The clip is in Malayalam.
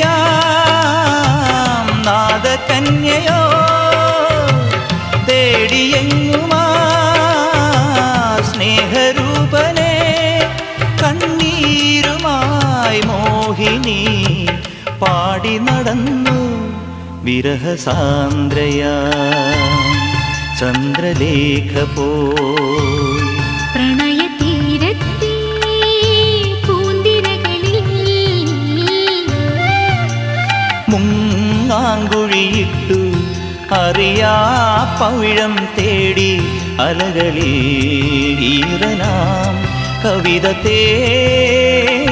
അറിയാം നാദകന്യയോ തേടിയെങ്ങുമാ സ്നേഹരൂപനെ കണ്ണീരുമായി മോഹിനി പാടി നടന്നു വിരഹസാന്ദ്രയാ ചന്ദ്രലേഖ പോയി പ്രണയതീരത്തെ പൂന്തിരകളിൽ മുങ്ങാങ്കുഴിയിട്ടു അറിയാ പവിഴം തേടി അലകളിൽ ഈറനാം കവിത തേടി